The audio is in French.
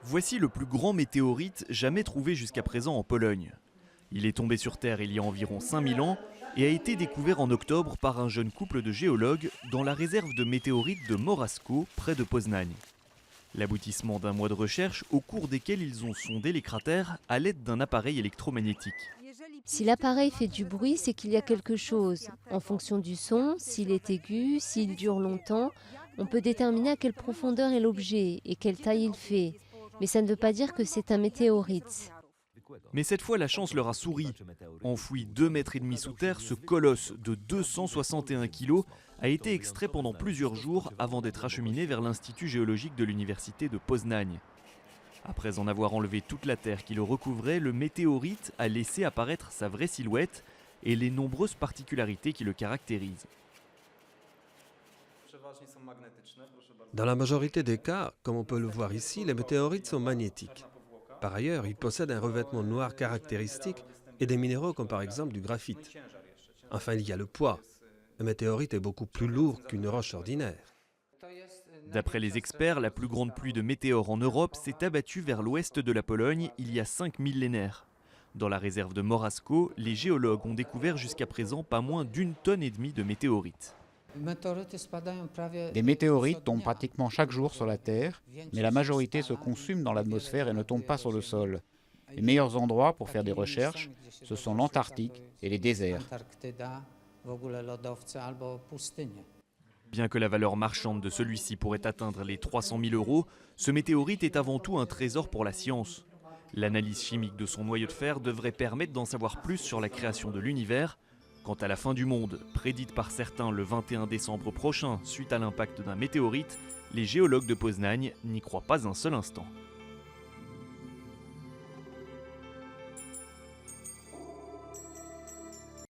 Voici le plus grand météorite jamais trouvé jusqu'à présent en Pologne. Il est tombé sur Terre il y a environ 5000 ans et a été découvert en octobre par un jeune couple de géologues dans la réserve de météorites de Morasko, près de Poznań. L'aboutissement d'un mois de recherche au cours desquels ils ont sondé les cratères à l'aide d'un appareil électromagnétique. Si l'appareil fait du bruit, c'est qu'il y a quelque chose. En fonction du son, s'il est aigu, s'il dure longtemps, on peut déterminer à quelle profondeur est l'objet et quelle taille il fait. Mais ça ne veut pas dire que c'est un météorite. Mais cette fois, la chance leur a souri. Enfoui 2,5 mètres sous terre, ce colosse de 261 kg a été extrait pendant plusieurs jours avant d'être acheminé vers l'Institut géologique de l'université de Poznań. Après en avoir enlevé toute la terre qui le recouvrait, le météorite a laissé apparaître sa vraie silhouette et les nombreuses particularités qui le caractérisent. Dans la majorité des cas, comme on peut le voir ici, les météorites sont magnétiques. Par ailleurs, ils possèdent un revêtement noir caractéristique et des minéraux comme par exemple du graphite. Enfin, il y a le poids. Le météorite est beaucoup plus lourd qu'une roche ordinaire. D'après les experts, la plus grande pluie de météores en Europe s'est abattue vers l'ouest de la Pologne il y a 5 millénaires. Dans la réserve de Morasko, les géologues ont découvert jusqu'à présent pas moins d'1,5 tonne de météorites. Des météorites tombent pratiquement chaque jour sur la Terre, mais la majorité se consument dans l'atmosphère et ne tombent pas sur le sol. Les meilleurs endroits pour faire des recherches, ce sont l'Antarctique et les déserts. Bien que la valeur marchande de celui-ci pourrait atteindre les 300 000 €, ce météorite est avant tout un trésor pour la science. L'analyse chimique de son noyau de fer devrait permettre d'en savoir plus sur la création de l'univers. Quant à la fin du monde, prédite par certains le 21 décembre prochain suite à l'impact d'un météorite, les géologues de Poznań n'y croient pas un seul instant.